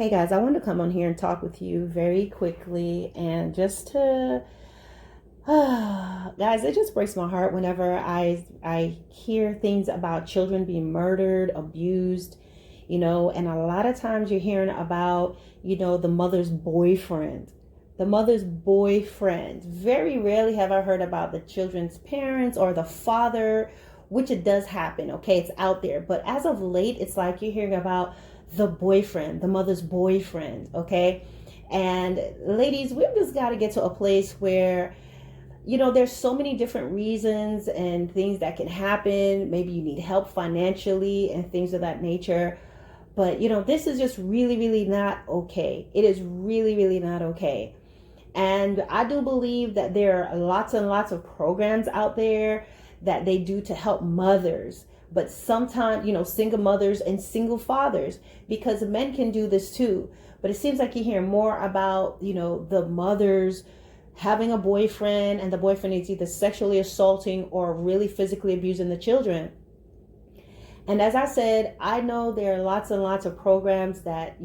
Hey guys, I wanted to come on here and talk with you very quickly and just to guys, it just breaks my heart whenever I hear things about children being murdered, abused, and a lot of times you're hearing about, the mother's boyfriend. The mother's boyfriend. Very rarely have I heard about the children's parents or the father, which it does happen, okay? It's out there. But as of late, it's like you're hearing about the boyfriend, the mother's boyfriend, okay? And ladies, we've just got to get to a place where there's so many different reasons and things that can happen. Maybe you need help financially and things of that nature. But, this is just really, really not okay. It is really, really not okay. And I do believe that there are lots and lots of programs out there that they do to help mothers. But sometimes, single mothers and single fathers, because men can do this too. But it seems like you hear more about, the mothers having a boyfriend, and the boyfriend is either sexually assaulting or really physically abusing the children. And as I said, I know there are lots and lots of programs that,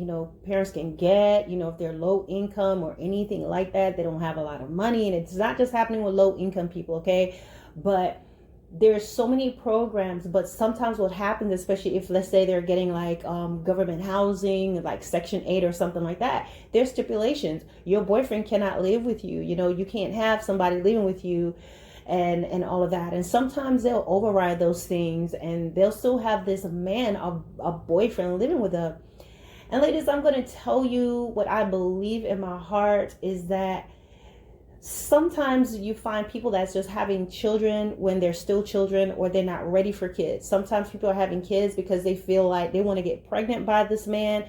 parents can get, if they're low income or anything like that, they don't have a lot of money. And it's not just happening with low income people, okay? But there's so many programs, but sometimes what happens, especially if, let's say, they're getting like government housing, like Section 8 or something like that, there's stipulations. Your boyfriend cannot live with you. You can't have somebody living with you and all of that. And sometimes they'll override those things and they'll still have this man, a boyfriend living with them. And ladies, I'm going to tell you what I believe in my heart is that sometimes you find people that's just having children when they're still children or they're not ready for kids. Sometimes people are having kids because they feel like they want to get pregnant by this man,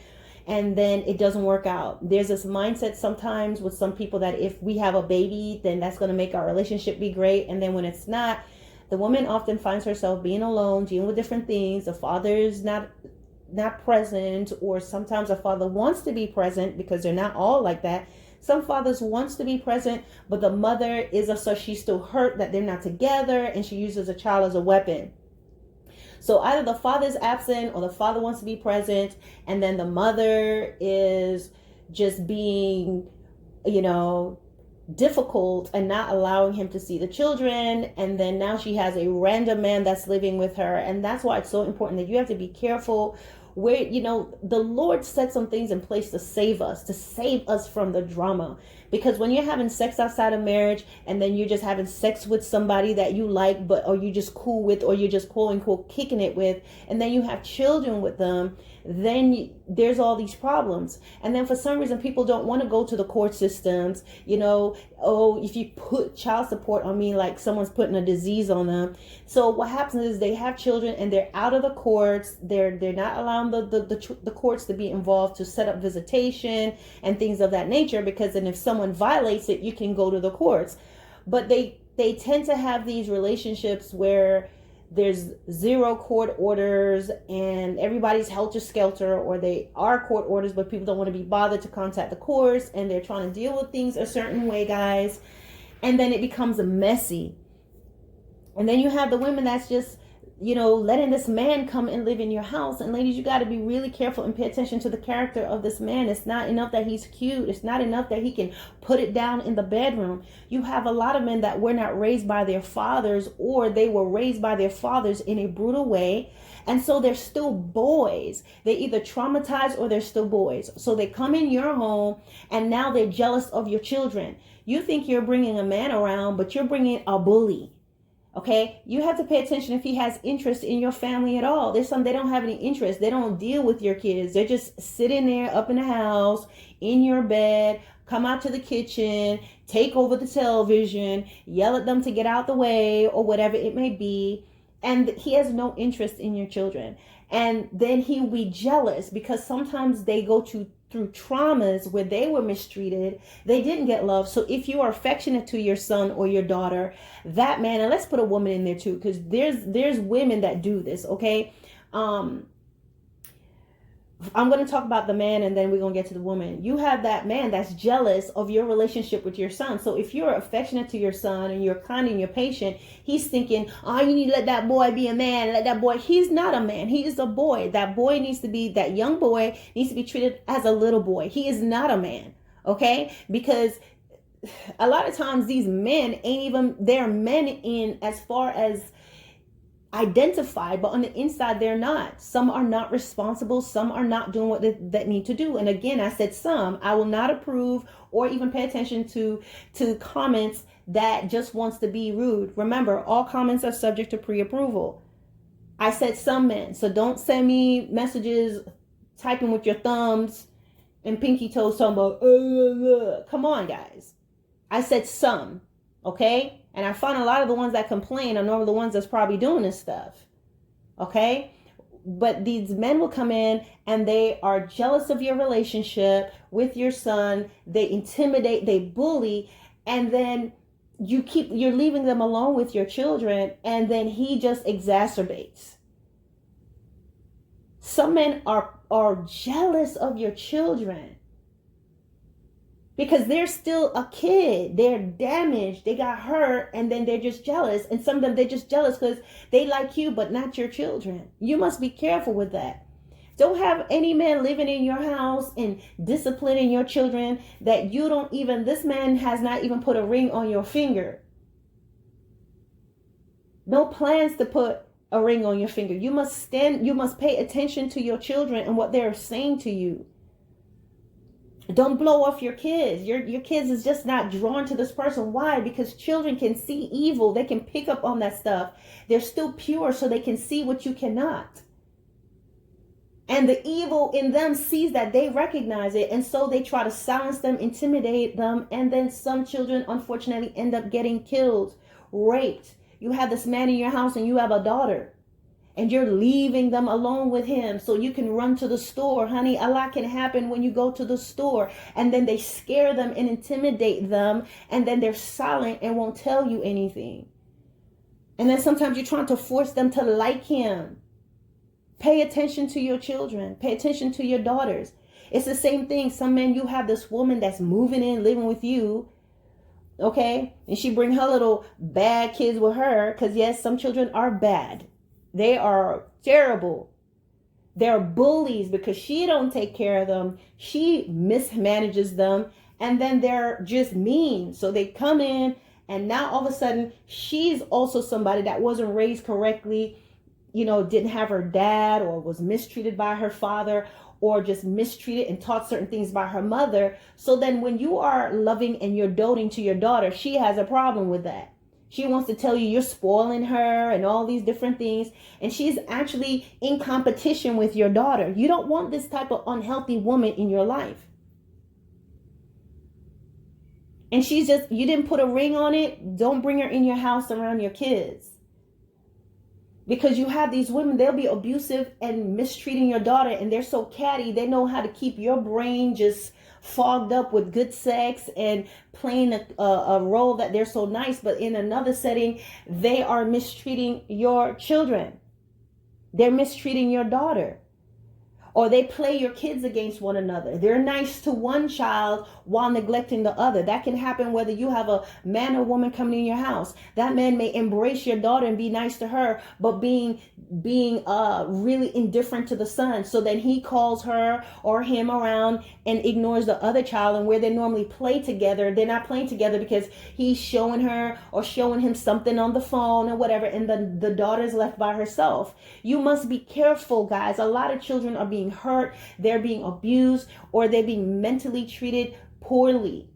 and then it doesn't work out. There's this mindset sometimes with some people that if we have a baby, then that's going to make our relationship be great. And then when it's not, the woman often finds herself being alone, dealing with different things. The father's not present, or sometimes a father wants to be present because they're not all like that. Some fathers wants to be present, but the mother so she's still hurt that they're not together, and she uses a child as a weapon. So either the father's absent or the father wants to be present, and then the mother is just being, difficult and not allowing him to see the children. And then now she has a random man that's living with her. And that's why it's so important that you have to be careful where, the Lord set some things in place to save us from the drama. Because when you're having sex outside of marriage and then you're just having sex with somebody that you like, or you just cool with, or you're just quote unquote kicking it with, and then you have children with them, then there's all these problems. And then for some reason, people don't want to go to the court systems, if you put child support on me, like someone's putting a disease on them. So what happens is they have children and they're out of the courts. They're not allowing the courts to be involved to set up visitation and things of that nature, because then if someone violates it, you can go to the courts. But they tend to have these relationships where there's zero court orders and everybody's helter-skelter, or they are court orders but people don't want to be bothered to contact the courts, and they're trying to deal with things a certain way, guys, and then it becomes messy. And then you have the women that's just letting this man come and live in your house. And ladies, you got to be really careful and pay attention to the character of this man. It's not enough that he's cute. It's not enough that he can put it down in the bedroom. You have a lot of men that were not raised by their fathers, or they were raised by their fathers in a brutal way. And so they're still boys. They either traumatized or they're still boys. So they come in your home and now they're jealous of your children. You think you're bringing a man around, but you're bringing a bully. Okay, you have to pay attention if he has interest in your family at all. There's some, they don't have any interest. They don't deal with your kids. They're just sitting there up in the house, in your bed, come out to the kitchen, take over the television, yell at them to get out the way, or whatever it may be. And he has no interest in your children. And then he will be jealous because sometimes they go through traumas where they were mistreated. They didn't get love. So if you are affectionate to your son or your daughter, that man, and let's put a woman in there too, because there's women that do this, okay? I'm going to talk about the man and then we're going to get to the woman. You have that man that's jealous of your relationship with your son. So if you're affectionate to your son and you're kind and you're patient, he's thinking, oh, you need to let that boy be a man. Let that boy. He's not a man. He is a boy. That boy needs to be, that young boy needs to be treated as a little boy. He is not a man. Okay? Because a lot of times these men ain't even, they're men in as far as identified, but on the inside they're not. Some are not responsible. Some are not doing what they need to do. And again, I said some. I will not approve or even pay attention to comments that just wants to be rude. Remember, all comments are subject to pre-approval. I said some men, so don't send me messages typing with your thumbs and pinky toes talking about come on, guys. I said some. Okay? And I find a lot of the ones that complain are normally the ones that's probably doing this stuff. Okay? But these men will come in and they are jealous of your relationship with your son. They intimidate, they bully, and then you're leaving them alone with your children, and then he just exacerbates. Some men are jealous of your children because they're still a kid. They're damaged. They got hurt, and then they're just jealous. And some of them, they're just jealous because they like you, but not your children. You must be careful with that. Don't have any man living in your house and disciplining your children that you don't even, this man has not even put a ring on your finger. No plans to put a ring on your finger. You must pay attention to your children and what they're saying to you. Don't blow off your kids. Your kids is just not drawn to this person. Why? Because children can see evil. They can pick up on that stuff. They're still pure, so they can see what you cannot. And the evil in them sees that, they recognize it. And so they try to silence them, intimidate them. And then some children, unfortunately, end up getting killed, raped. You have this man in your house and you have a daughter. And you're leaving them alone with him so you can run to the store. Honey, a lot can happen when you go to the store. And then they scare them and intimidate them. And then they're silent and won't tell you anything. And then sometimes you're trying to force them to like him. Pay attention to your children. Pay attention to your daughters. It's the same thing. Some men, you have this woman that's moving in, living with you. Okay? And she bring her little bad kids with her. Because yes, some children are bad. They are terrible. They're bullies because she don't take care of them. She mismanages them. And then they're just mean. So they come in and now all of a sudden she's also somebody that wasn't raised correctly. You know, didn't have her dad or was mistreated by her father or just mistreated and taught certain things by her mother. So then when you are loving and you're doting to your daughter, she has a problem with that. She wants to tell you you're spoiling her and all these different things. And she's actually in competition with your daughter. You don't want this type of unhealthy woman in your life. And she's just, you didn't put a ring on it. Don't bring her in your house around your kids. Because you have these women, they'll be abusive and mistreating your daughter. And they're so catty. They know how to keep your brain just fogged up with good sex and playing a role that they're so nice. But in another setting, they are mistreating your children. They're mistreating your daughter. Or they play your kids against one another. They're nice to one child while neglecting the other. That can happen whether you have a man or woman coming in your house. That man may embrace your daughter and be nice to her, but being really indifferent to the son. So then he calls her or him around and ignores the other child. And where they normally play together, they're not playing together because he's showing her or showing him something on the phone or whatever. And the daughter's left by herself. You must be careful, guys. A lot of children are being hurt, they're being abused, or they're being mentally treated poorly.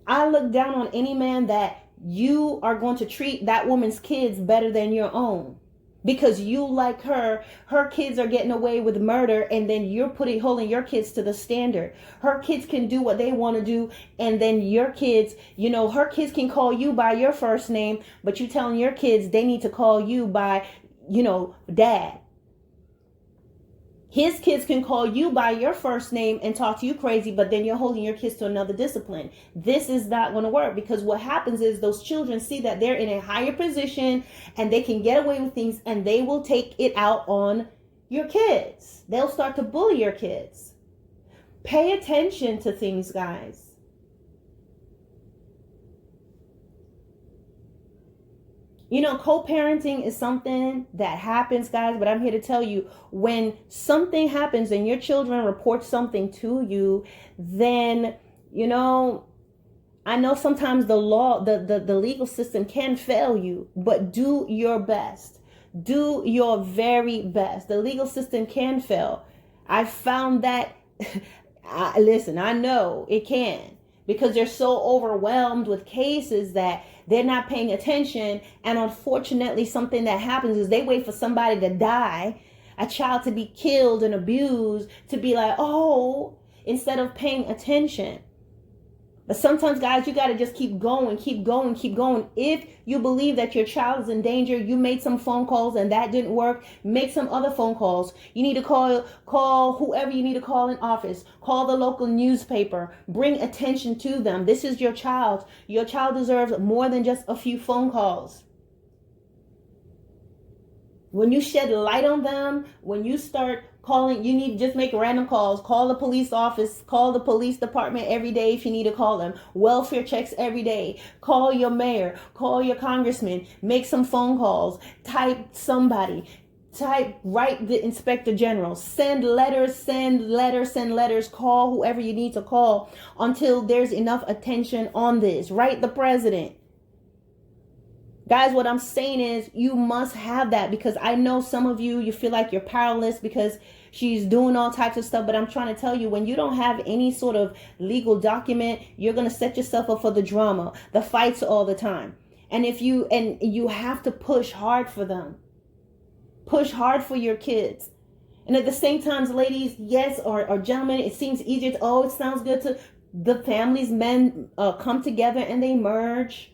I look down on any man that you are going to treat that woman's kids better than your own because you like her kids are getting away with murder, and then you're holding your kids to the standard. Her kids can do what they want to do, and then your kids, her kids can call you by your first name, but you telling your kids they need to call you by dad. His kids can call you by your first name and talk to you crazy, but then you're holding your kids to another discipline. This is not going to work, because what happens is those children see that they're in a higher position and they can get away with things, and they will take it out on your kids. They'll start to bully your kids. Pay attention to things, guys. You know, co-parenting is something that happens, guys, but I'm here to tell you, when something happens and your children report something to you, then, you know, I know sometimes the law, the legal system can fail you, but do your best. Do your very best. The legal system can fail. I found that, listen, I know it can, because they're so overwhelmed with cases that they're not paying attention. And unfortunately, something that happens is they wait for somebody to die, a child to be killed and abused, to be like, oh, instead of paying attention. But sometimes, guys, you got to just keep going, keep going, keep going. If you believe that your child is in danger, you made some phone calls and that didn't work, make some other phone calls. You need to call whoever you need to call in office. Call the local newspaper. Bring attention to them. This is your child. Your child deserves more than just a few phone calls. When you shed light on them, when you start calling, you need to just make random calls. Call the police office, call the police department every day if you need to call them. Welfare checks every day. Call your mayor, call your congressman, make some phone calls, type somebody, write the inspector general, send letters, call whoever you need to call until there's enough attention on this. Write the president. Guys, what I'm saying is you must have that, because I know some of you feel like you're powerless because she's doing all types of stuff. But I'm trying to tell you, when you don't have any sort of legal document, you're going to set yourself up for the drama, the fights all the time. And you have to push hard for them. Push hard for your kids. And at the same time, ladies, yes, or gentlemen, it seems easier it sounds good to the families, men come together and they merge.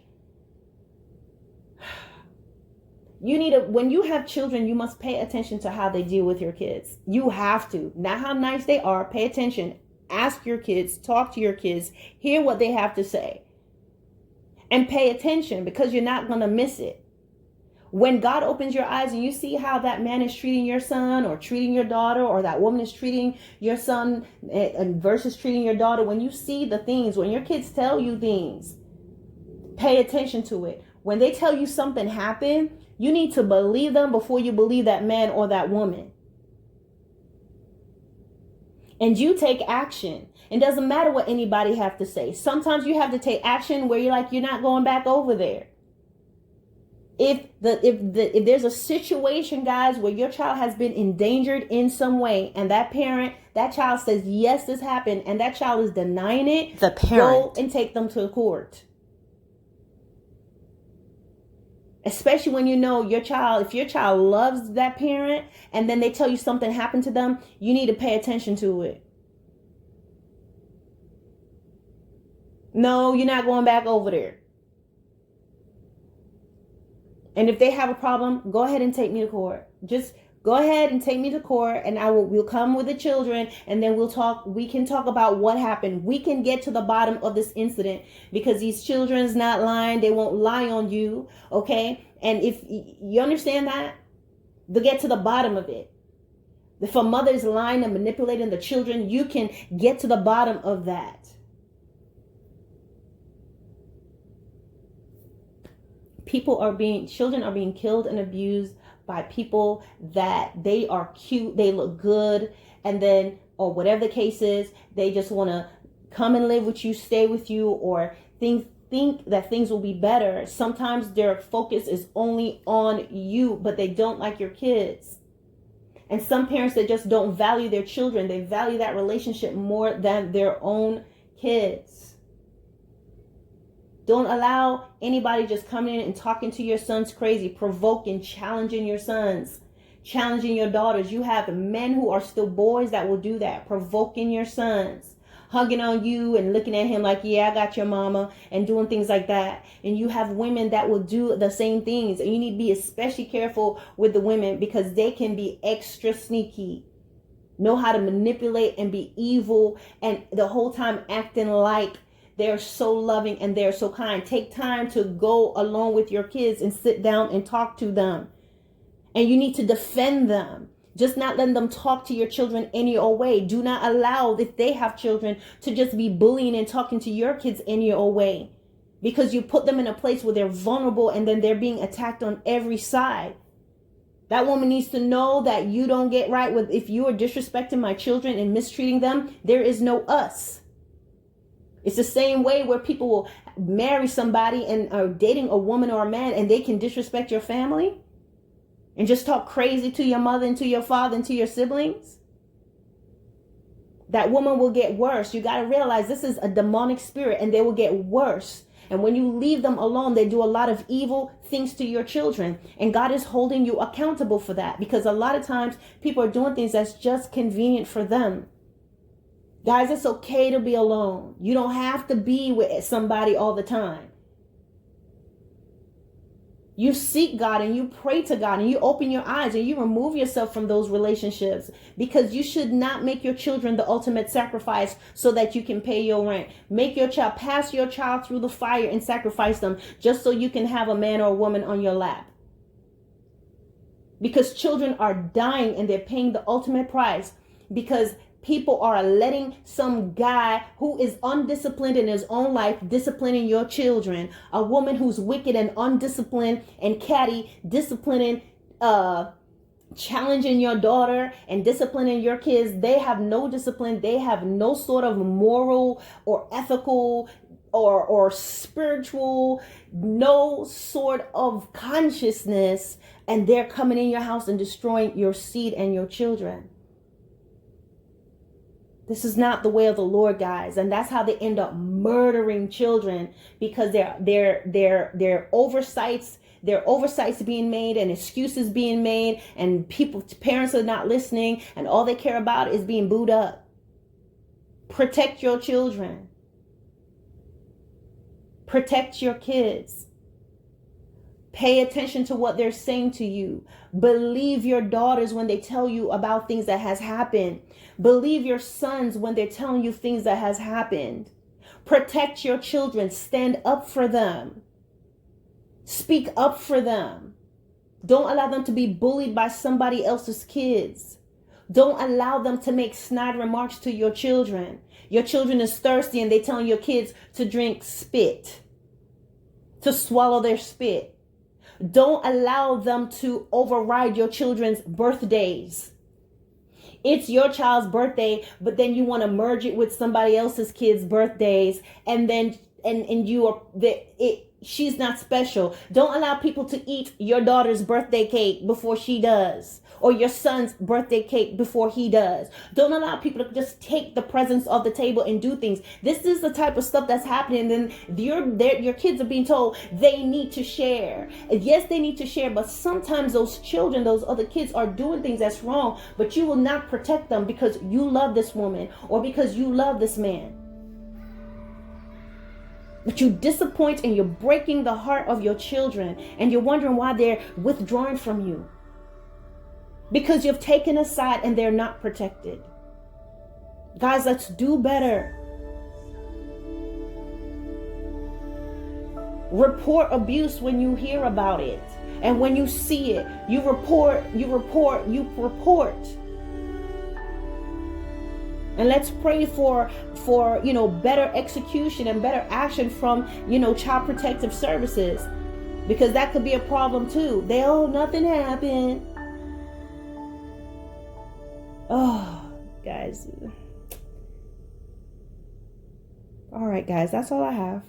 When you have children, you must pay attention to how they deal with your kids. You have to. Not how nice they are. Pay attention. Ask your kids. Talk to your kids. Hear what they have to say. And pay attention, because you're not going to miss it. When God opens your eyes and you see how that man is treating your son or treating your daughter, or that woman is treating your son versus treating your daughter, when you see the things, when your kids tell you things, pay attention to it. When they tell you something happened, you need to believe them before you believe that man or that woman. And you take action. It doesn't matter what anybody have to say. Sometimes you have to take action where you're not going back over there. If there's a situation, guys, where your child has been endangered in some way, and that child says, yes, this happened, and that child is denying it, the parent, go and take them to court. Especially when you know if your child loves that parent and then they tell you something happened to them, you need to pay attention to it. No, you're not going back over there. And if they have a problem, go ahead and take me to court. Just go ahead and take me to court, and we'll come with the children, and then we can talk about what happened. We can get to the bottom of this incident, because these children's not lying. They won't lie on you. Okay. And if you understand that, they'll get to the bottom of it. If a mother is lying and manipulating the children, you can get to the bottom of that. Children are being killed and abused by people that they are cute, they look good, and then, or whatever the case is, they just want to come and live with you, stay with you, or think that things will be better. Sometimes their focus is only on you, but they don't like your kids. And some parents that just don't value their children, they value that relationship more than their own kids. Don't allow anybody just coming in and talking to your sons crazy, provoking, challenging your sons, challenging your daughters. You have men who are still boys that will do that, provoking your sons, hugging on you and looking at him like, yeah, I got your mama, and doing things like that. And you have women that will do the same things. And you need to be especially careful with the women, because they can be extra sneaky. know how to manipulate and be evil, and the whole time acting like they're so loving and they're so kind. Take time to go along with your kids and sit down and talk to them. And you need to defend them. Just not letting them talk to your children any old way. Do not allow, if they have children, to just be bullying and talking to your kids any old way. Because you put them in a place where they're vulnerable and then they're being attacked on every side. That woman needs to know that you don't get right with, if you are disrespecting my children and mistreating them, there is no us. It's the same way where people will marry somebody and are dating a woman or a man and they can disrespect your family and just talk crazy to your mother and to your father and to your siblings. That woman will get worse. You got to realize this is a demonic spirit and they will get worse. And when you leave them alone, they do a lot of evil things to your children. And God is holding you accountable for that, because a lot of times people are doing things that's just convenient for them. Guys, it's okay to be alone. You don't have to be with somebody all the time. You seek God and you pray to God and you open your eyes and you remove yourself from those relationships, because you should not make your children the ultimate sacrifice so that you can pay your rent. Pass your child through the fire and sacrifice them just so you can have a man or a woman on your lap. Because children are dying and they're paying the ultimate price because people are letting some guy who is undisciplined in his own life disciplining your children. A woman who's wicked and undisciplined and catty disciplining, challenging your daughter and disciplining your kids. They have no discipline. They have no sort of moral or ethical or spiritual, no sort of consciousness. And they're coming in your house and destroying your seed and your children. This is not the way of the Lord, guys. And that's how they end up murdering children, because their oversights being made and excuses being made, and parents are not listening, and all they care about is being booed up. Protect your children. Protect your kids. Pay attention to what they're saying to you. Believe your daughters when they tell you about things that has happened. Believe your sons when they're telling you things that has happened. Protect your children. Stand up for them. Speak up for them. Don't allow them to be bullied by somebody else's kids. Don't allow them to make snide remarks to your children. Your children is thirsty and they telling your kids to drink spit, to swallow their spit. Don't allow them to override your children's birthdays. It's your child's birthday, but then you want to merge it with somebody else's kids' birthdays, and then she's not special. Don't allow people to eat your daughter's birthday cake before she does, or your son's birthday cake before he does. Don't allow people to just take the presents off the table and do things. This is the type of stuff that's happening, and your kids are being told they need to share. Yes, they need to share, but sometimes those children, those other kids, are doing things that's wrong, but you will not protect them because you love this woman or because you love this man. But you disappoint and you're breaking the heart of your children, and you're wondering why they're withdrawing from you. Because you've taken a side and they're not protected. Guys, let's do better. Report abuse when you hear about it. And when you see it, you report. And let's pray for better execution and better action from, Child Protective Services. Because that could be a problem too. Nothing happened. Oh, guys. All right, guys, that's all I have.